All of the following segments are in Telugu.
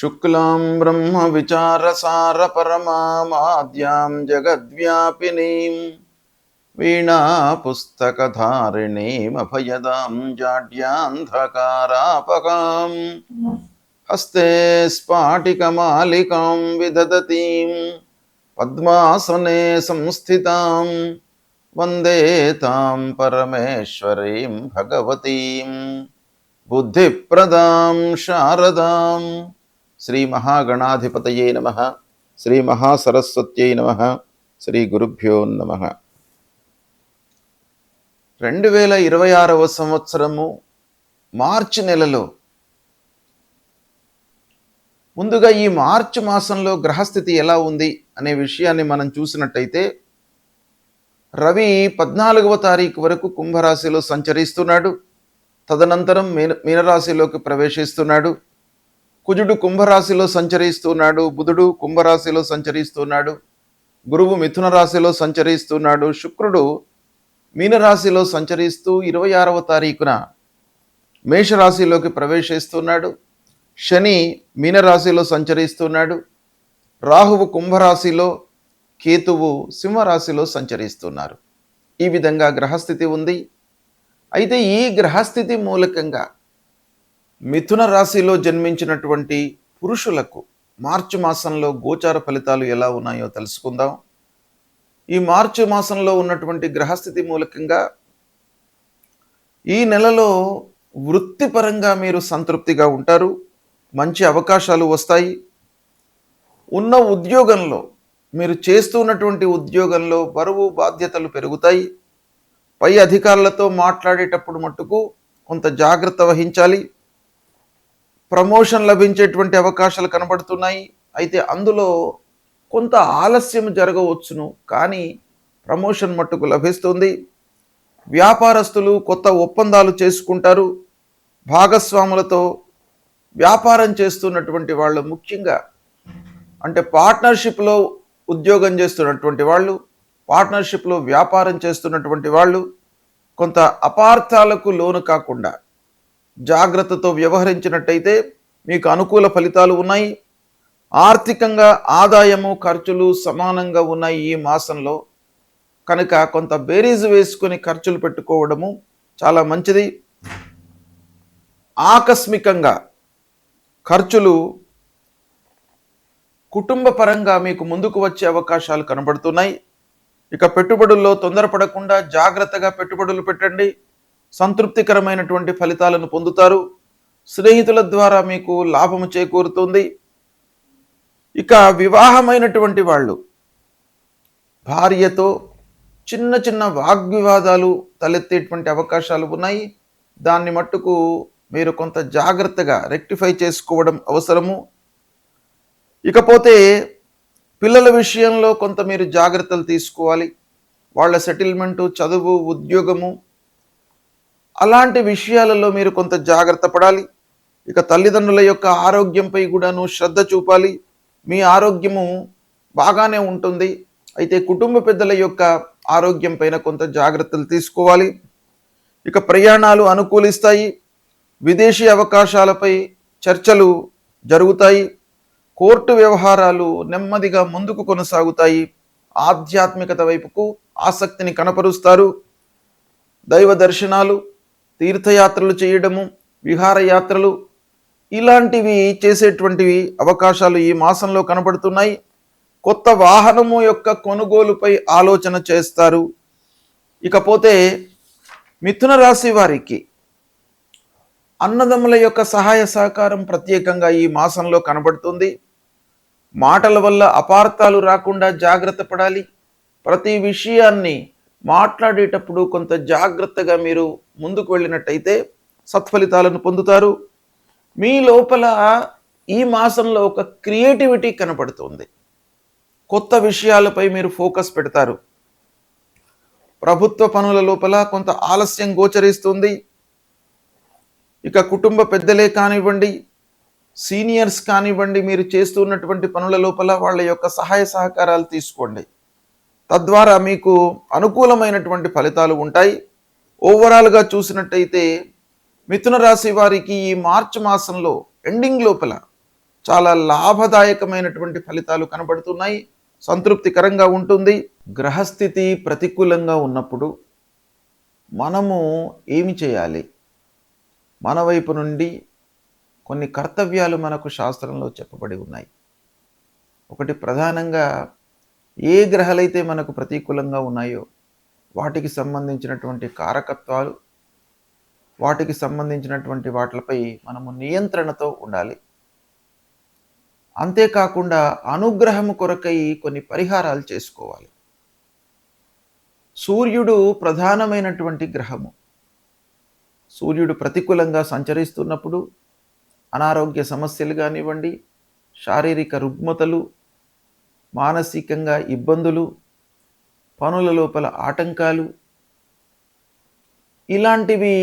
శుక్లాం బ్రహ్మ విచారసార పరమాద్యాం జగద్వ్యాపినీం వీణా పుస్తకధారిణీం అభయదాం జాడ్యాంధకారాపకాం హస్తే స్ఫాటికమాలికాం విదదతీం పద్మాసనే సంస్థితాం వందే తాం పరమేశ్వరీం భగవతీం బుద్ధిప్రదాం శారదాం. శ్రీ మహాగణాధిపతయే నమః. శ్రీ మహాసరస్వత్యై నమః. శ్రీ గురుభ్యో నమః. 2026వ సంవత్సరము మార్చి నెలలో, ముందుగా ఈ మార్చి మాసంలో గ్రహస్థితి ఎలా ఉంది అనే విషయాన్ని మనం చూసినట్టయితే, రవి 14వ తారీఖు వరకు కుంభరాశిలో సంచరిస్తున్నాడు. తదనంతరం మీనరాశిలోకి ప్రవేశిస్తున్నాడు. కుజుడు కుంభరాశిలో సంచరిస్తున్నాడు. బుధుడు కుంభరాశిలో సంచరిస్తున్నాడు. గురువు మిథున రాశిలో సంచరిస్తున్నాడు. శుక్రుడు మీనరాశిలో సంచరిస్తూ 26వ తారీఖున మేషరాశిలోకి ప్రవేశిస్తున్నాడు. శని మీనరాశిలో సంచరిస్తున్నాడు. రాహువు కుంభరాశిలో, కేతువు సింహరాశిలో సంచరిస్తున్నారు. ఈ విధంగా గ్రహస్థితి ఉంది. అయితే ఈ గ్రహస్థితి మూలకంగా మిథున రాశిలో జన్మించినటువంటి పురుషులకు మార్చి మాసంలో గోచార ఫలితాలు ఎలా ఉన్నాయో తెలుసుకుందాం. ఈ మార్చి మాసంలో ఉన్నటువంటి గ్రహస్థితి మూలకంగా ఈ నెలలో వృత్తిపరంగా మీరు సంతృప్తిగా ఉంటారు. మంచి అవకాశాలు వస్తాయి. ఉన్న ఉద్యోగంలో, మీరు చేస్తున్నటువంటి ఉద్యోగంలో బరువు బాధ్యతలు పెరుగుతాయి. పై అధికారులతో మాట్లాడేటప్పుడు మట్టుకు కొంత జాగ్రత్త వహించాలి. ప్రమోషన్ లభించేటువంటి అవకాశాలు కనబడుతున్నాయి. అయితే అందులో కొంత ఆలస్యం జరగవచ్చును, కానీ ప్రమోషన్ మట్టుకు లభిస్తుంది. వ్యాపారస్తులు కొత్త ఒప్పందాలు చేసుకుంటారు. భాగస్వాములతో వ్యాపారం చేస్తున్నటువంటి వాళ్ళు, ముఖ్యంగా అంటే పార్ట్నర్షిప్లో ఉద్యోగం చేస్తున్నటువంటి వాళ్ళు, పార్ట్నర్షిప్లో వ్యాపారం చేస్తున్నటువంటి వాళ్ళు కొంత అపార్థాలకు లోను కాకుండా జాగ్రత్తతో వ్యవహరించినట్టయితే మీకు అనుకూల ఫలితాలు ఉన్నాయి. ఆర్థికంగా ఆదాయము ఖర్చులు సమానంగా ఉన్నాయి ఈ మాసంలో. కనుక కొంత బేరీజు వేసుకొని ఖర్చులు పెట్టుకోవడము చాలా మంచిది. ఆకస్మికంగా ఖర్చులు కుటుంబ పరంగా మీకు ముందుకు వచ్చే అవకాశాలు కనబడుతున్నాయి. ఇక పెట్టుబడుల్లో తొందరపడకుండా జాగ్రత్తగా పెట్టుబడులు పెట్టండి. సంతృప్తికరమైనటువంటి ఫలితాలను పొందుతారు. స్నేహితుల ద్వారా మీకు లాభము చేకూరుతుంది. ఇక వివాహమైనటువంటి వాళ్ళు భార్యతో చిన్న చిన్న వాగ్వివాదాలు తలెత్తేటువంటి అవకాశాలు ఉన్నాయి. దాన్ని మట్టుకు మీరు కొంత జాగ్రత్తగా రెక్టిఫై చేసుకోవడం అవసరము. ఇకపోతే పిల్లల విషయంలో కొంత మీరు జాగ్రత్తలు తీసుకోవాలి. వాళ్ళ సెటిల్మెంటు, చదువు, ఉద్యోగము అలాంటి విషయాలలో మీరు కొంత జాగ్రత్త పడాలి. ఇక తల్లిదండ్రుల యొక్క ఆరోగ్యంపై కూడాను శ్రద్ధ చూపాలి. మీ ఆరోగ్యము బాగానే ఉంటుంది, అయితే కుటుంబ పెద్దల యొక్క ఆరోగ్యం పైన కొంత జాగ్రత్తలు తీసుకోవాలి. ఇక ప్రయాణాలు అనుకూలిస్తాయి. విదేశీ అవకాశాలపై చర్చలు జరుగుతాయి. కోర్టు వ్యవహారాలు నెమ్మదిగా ముందుకు కొనసాగుతాయి. ఆధ్యాత్మికత వైపుకు ఆసక్తిని కనపరుస్తారు. దైవ దర్శనాలు, తీర్థయాత్రలు చేయడము, విహారయాత్రలు ఇలాంటివి చేసేటువంటివి అవకాశాలు ఈ మాసంలో కనబడుతున్నాయి. కొత్త వాహనము యొక్క కొనుగోలుపై ఆలోచన చేస్తారు. ఇకపోతే మిథున రాశి వారికి అన్నదమ్ముల యొక్క సహాయ సహకారం ప్రత్యేకంగా ఈ మాసంలో కనబడుతుంది. మాటల వల్ల అపార్థాలు రాకుండా జాగ్రత్త పడాలి. ప్రతి విషయాన్ని మాట్లాడేటప్పుడు కొంత జాగ్రత్తగా మీరు ముందుకు వెళ్ళినట్టయితే సత్ఫలితాలను పొందుతారు. మీ లోపల ఈ మాసంలో ఒక క్రియేటివిటీ కనపడుతుంది. కొత్త విషయాలపై మీరు ఫోకస్ పెడతారు. ప్రభుత్వ పనుల లోపల కొంత ఆలస్యం గోచరిస్తుంది. ఇక కుటుంబ పెద్దలే కానివ్వండి, సీనియర్స్ కానివ్వండి, మీరు చేస్తున్నటువంటి పనుల లోపల వాళ్ళ యొక్క సహాయ సహకారాలు తీసుకోండి. తద్వారా మీకు అనుకూలమైనటువంటి ఫలితాలు ఉంటాయి. ఓవరాల్గా చూసినట్టయితే మిథున రాశి వారికి ఈ మార్చి మాసంలో ఎండింగ్ లోపల చాలా లాభదాయకమైనటువంటి ఫలితాలు కనబడుతున్నాయి. సంతృప్తికరంగా ఉంటుంది. గ్రహస్థితి ప్రతికూలంగా ఉన్నప్పుడు మనము ఏమి చేయాలి? మన వైపు నుండి కొన్ని కర్తవ్యాలు మనకు శాస్త్రంలో చెప్పబడి ఉన్నాయి. ఒకటి, ప్రధానంగా ఏ గ్రహాలైతే మనకు ప్రతికూలంగా ఉన్నాయో వాటికి సంబంధించినటువంటి కారకత్వాలు, వాటికి సంబంధించినటువంటి వాటిపై మనము నియంత్రణతో ఉండాలి. అంతేకాకుండా అనుగ్రహము కొరకై కొన్ని పరిహారాలు చేసుకోవాలి. సూర్యుడు ప్రధానమైనటువంటి గ్రహము. సూర్యుడు ప్రతికూలంగా సంచరిస్తున్నప్పుడు అనారోగ్య సమస్యలు కానివ్వండి, శారీరక రుగ్మతలు, మానసికంగా ఇబ్బందులు, పనుల లోపల ఆటంకాలు, ఇలాంటివి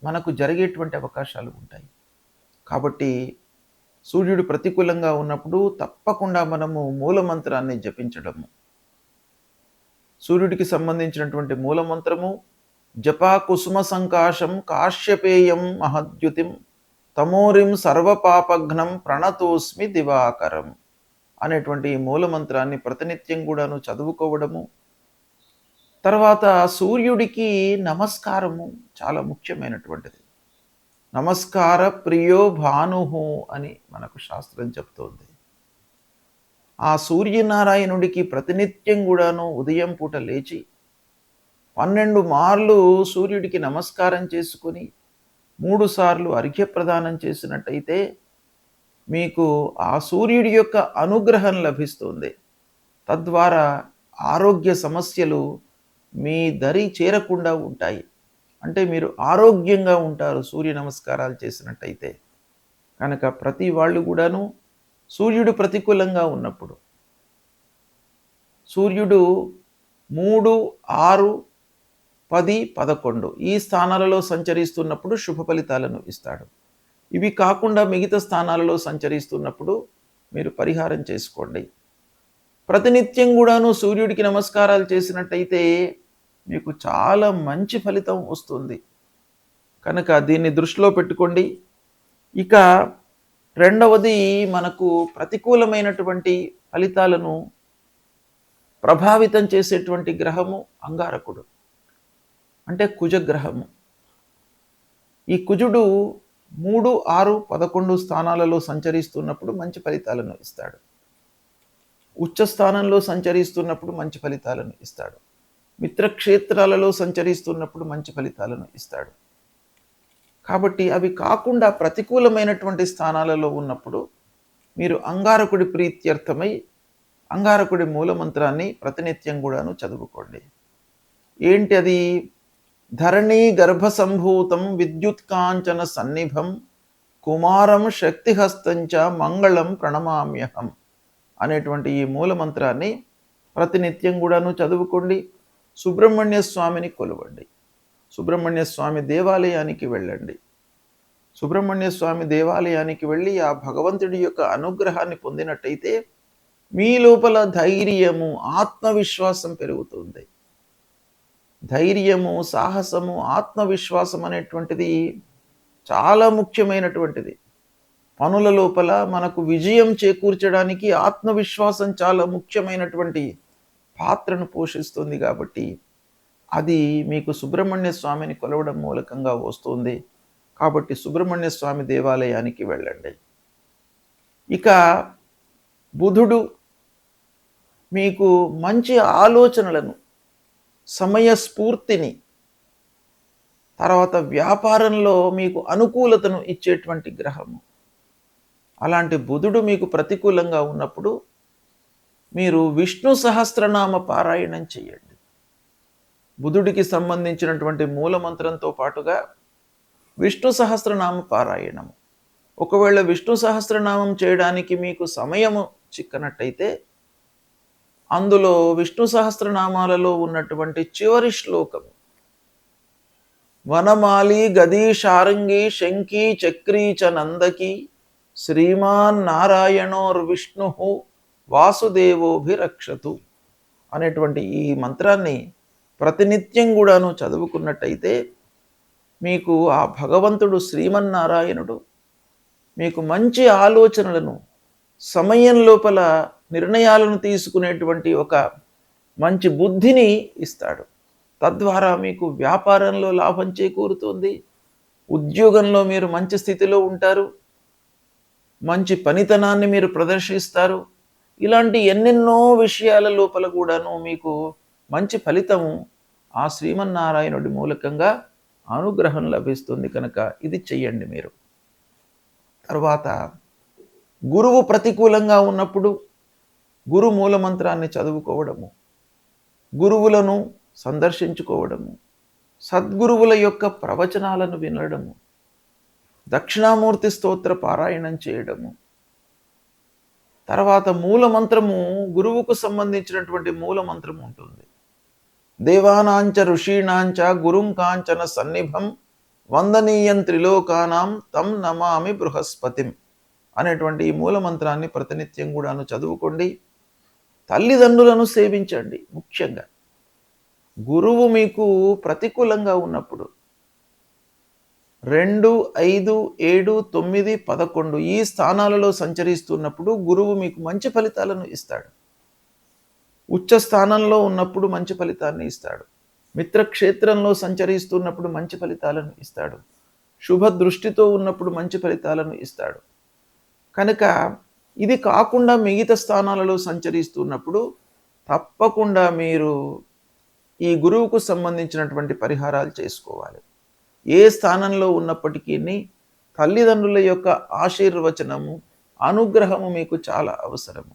మనకు జరిగేటువంటి అవకాశాలు ఉంటాయి. కాబట్టి సూర్యుడు ప్రతికూలంగా ఉన్నప్పుడు తప్పకుండా మనము మూలమంత్రాన్ని జపించడము. సూర్యుడికి సంబంధించినటువంటి మూలమంత్రము జపా కుసుమ సంకాశం కాశ్యపేయం మహద్యుతిం తమోరిం సర్వపాపఘ్నం ప్రణతోస్మి దివాకరం అనేటువంటి మూలమంత్రాన్ని ప్రతినిత్యం కూడాను చదువుకోవడము. తర్వాత సూర్యుడికి నమస్కారము చాలా ముఖ్యమైనటువంటిది. నమస్కార ప్రియో భానుహు అని మనకు శాస్త్రం చెప్తోంది. ఆ సూర్యనారాయణుడికి ప్రతినిత్యం కూడాను ఉదయం పూట లేచి 12 మార్లు సూర్యుడికి నమస్కారం చేసుకుని 3 సార్లు అర్ఘ్యప్రదానం చేసినట్టయితే మీకు ఆ సూర్యుడి యొక్క అనుగ్రహం లభిస్తుంది. తద్వారా ఆరోగ్య సమస్యలు మీ దరి చేరకుండా ఉంటాయి. అంటే మీరు ఆరోగ్యంగా ఉంటారు సూర్య నమస్కారాలు చేసినట్టయితే. కనుక ప్రతి వాళ్ళు కూడాను సూర్యుడు ప్రతికూలంగా ఉన్నప్పుడు, సూర్యుడు 3, 6, 10, 11 ఈ స్థానాలలో సంచరిస్తున్నప్పుడు శుభ ఫలితాలను ఇస్తాడు. ఇవి కాకుండా మిగతా స్థానాలలో సంచరిస్తున్నప్పుడు మీరు పరిహారం చేసుకోండి. ప్రతినిత్యం కూడాను సూర్యుడికి నమస్కారాలు చేసినట్టయితే మీకు చాలా మంచి ఫలితం వస్తుంది. కనుక దీన్ని దృష్టిలో పెట్టుకోండి. ఇక రెండవది, మనకు ప్రతికూలమైనటువంటి ఫలితాలను ప్రభావితం చేసేటువంటి గ్రహము అంగారకుడు, అంటే కుజగ్రహము. ఈ కుజుడు 3, 6, 11 స్థానాలలో సంచరిస్తున్నప్పుడు మంచి ఫలితాలను ఇస్తాడు. ఉచ్చ స్థానంలో సంచరిస్తున్నప్పుడు మంచి ఫలితాలను ఇస్తాడు. మిత్రక్షేత్రాలలో సంచరిస్తున్నప్పుడు మంచి ఫలితాలను ఇస్తాడు. కాబట్టి అవి కాకుండా ప్రతికూలమైనటువంటి స్థానాలలో ఉన్నప్పుడు మీరు అంగారకుడి ప్రీత్యర్థమై అంగారకుడి మూలమంత్రాన్ని ప్రతినిత్యం కూడాను చదువుకోండి. ఏంటి అది? ధరణీ గర్భ సంభూతం విద్యుత్కాంచన సన్నిభం కుమారం శక్తిహస్తంచ మంగళం ప్రణమామ్యహం అనేటువంటి ఈ మూలమంత్రాన్ని ప్రతినిత్యం కూడాను చదువుకోండి. సుబ్రహ్మణ్య స్వామిని కొలవండి. సుబ్రహ్మణ్య స్వామి దేవాలయానికి వెళ్ళండి. సుబ్రహ్మణ్య స్వామి దేవాలయానికి వెళ్ళి ఆ భగవంతుడి యొక్క అనుగ్రహాన్ని పొందినట్టయితే మీ లోపల ధైర్యము, ఆత్మవిశ్వాసం పెరుగుతుంది. ధైర్యము, సాహసము, ఆత్మవిశ్వాసం అనేటువంటిది చాలా ముఖ్యమైనటువంటిది. పనుల లోపల మనకు విజయం చేకూర్చడానికి ఆత్మవిశ్వాసం చాలా ముఖ్యమైనటువంటి పాత్రను పోషిస్తుంది. కాబట్టి అది మీకు సుబ్రహ్మణ్య స్వామిని కొలవడం మూలకంగా వస్తుంది. కాబట్టి సుబ్రహ్మణ్య స్వామి దేవాలయానికి వెళ్ళండి. ఇక బుధుడు మీకు మంచి ఆలోచనలను, సమయస్ఫూర్తిని, తర్వాత వ్యాపారంలో మీకు అనుకూలతను ఇచ్చేటువంటి గ్రహము. అలాంటి బుధుడు మీకు ప్రతికూలంగా ఉన్నప్పుడు మీరు విష్ణు సహస్రనామ పారాయణం చేయండి. బుధుడికి సంబంధించినటువంటి మూలమంత్రంతో పాటుగా విష్ణు సహస్రనామ పారాయణము. ఒకవేళ విష్ణు సహస్రనామం చేయడానికి మీకు సమయము చిక్కనట్టయితే అందులో విష్ణు సహస్రనామాలలో ఉన్నటువంటి చివరి శ్లోకము వనమాలి గదీ శారంగి శంఖీ చక్రీ చ నందకి శ్రీమాన్ నారాయణోర్విష్ణు వాసుదేవోభిరక్షతు అనేటువంటి ఈ మంత్రాన్ని ప్రతినిత్యం కూడాను చదువుకున్నట్టయితే మీకు ఆ భగవంతుడు శ్రీమన్నారాయణుడు మీకు మంచి ఆలోచనలను, సమయం లోపల నిర్ణయాలను తీసుకునేటువంటి ఒక మంచి బుద్ధిని ఇస్తాడు. తద్వారా మీకు వ్యాపారంలో లాభం చేకూరుతుంది. ఉద్యోగంలో మీరు మంచి స్థితిలో ఉంటారు. మంచి పనితనాన్ని మీరు ప్రదర్శిస్తారు. ఇలాంటి ఎన్నెన్నో విషయాల లోపల కూడాను మీకు మంచి ఫలితము ఆ శ్రీమన్నారాయణుడి మూలకంగా అనుగ్రహం లభిస్తుంది కనుక ఇది చెయ్యండి మీరు. తర్వాత గురువు ప్రతికూలంగా ఉన్నప్పుడు గురు మూలమంత్రాన్ని చదువుకోవడము, గురువులను సందర్శించుకోవడము, సద్గురువుల యొక్క ప్రవచనాలను వినడము, దక్షిణామూర్తి స్తోత్ర పారాయణం చేయడము, తర్వాత మూలమంత్రము గురువుకు సంబంధించినటువంటి మూలమంత్రము ఉంటుంది. దేవానాంచ ఋషీణాంచ గురుం కాంచన సన్నిభం వందనీయం త్రిలోకానాం తం నమామి బృహస్పతిం అనేటువంటి ఈ మూలమంత్రాన్ని ప్రతినిత్యం కూడాను చదువుకోండి. తల్లిదండ్రులను సేవించండి. ముఖ్యంగా గురువు మీకు ప్రతికూలంగా ఉన్నప్పుడు 2, 5, 7, 9, 11 ఈ స్థానాలలో సంచరిస్తున్నప్పుడు గురువు మీకు మంచి ఫలితాలను ఇస్తాడు. ఉచ్చ స్థానంలో ఉన్నప్పుడు మంచి ఫలితాన్ని ఇస్తాడు. మిత్రక్షేత్రంలో సంచరిస్తున్నప్పుడు మంచి ఫలితాలను ఇస్తాడు. శుభ దృష్టితో ఉన్నప్పుడు మంచి ఫలితాలను ఇస్తాడు. కనుక ఇది కాకుండా మిగతా స్థానాలలో సంచరిస్తున్నప్పుడు తప్పకుండా మీరు ఈ గురువుకు సంబంధించినటువంటి పరిహారాలు చేసుకోవాలి. ఏ స్థానంలో ఉన్నప్పటికీ తల్లిదండ్రుల యొక్క ఆశీర్వచనము, అనుగ్రహము మీకు చాలా అవసరము.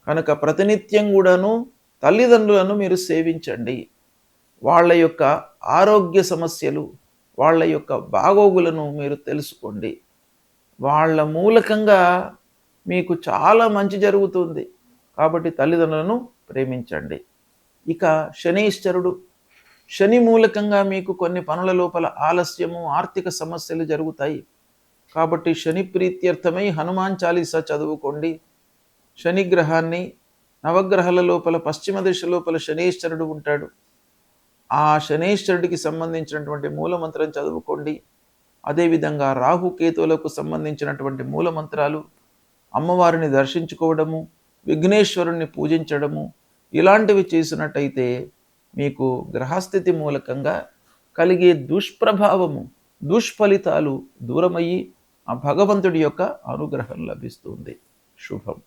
కనుక ప్రతినిత్యం కూడాను తల్లిదండ్రులను మీరు సేవించండి. వాళ్ళ యొక్క ఆరోగ్య సమస్యలు, వాళ్ళ యొక్క బాగోగులను మీరు తెలుసుకోండి. వాళ్ళ మూలకంగా మీకు చాలా మంచి జరుగుతుంది. కాబట్టి తల్లిదండ్రులను ప్రేమించండి. ఇక శనీశ్వరుడు, శని మూలకంగా మీకు కొన్ని పనుల లోపల ఆలస్యము, ఆర్థిక సమస్యలు జరుగుతాయి. కాబట్టి శని ప్రీత్యర్థమై హనుమాన్ చాలీసా చదువుకోండి. శనిగ్రహాన్ని నవగ్రహాల లోపల పశ్చిమ దిశ లోపల శనీశ్వరుడు ఉంటాడు. ఆ శనీశ్వరుడికి సంబంధించినటువంటి మూలమంత్రం చదువుకోండి. అదేవిధంగా రాహుకేతువులకు సంబంధించినటువంటి మూలమంత్రాలు, అమ్మవారిని దర్శించుకోవడము, విఘ్నేశ్వరుణ్ణి పూజించడము ఇలాంటివి చేసినట్టయితే మీకు గ్రహస్థితి మూలకంగా కలిగే దుష్ప్రభావము, దుష్ఫలితాలు దూరమయ్యి ఆ భగవంతుడి యొక్క అనుగ్రహం లభిస్తుంది. శుభం.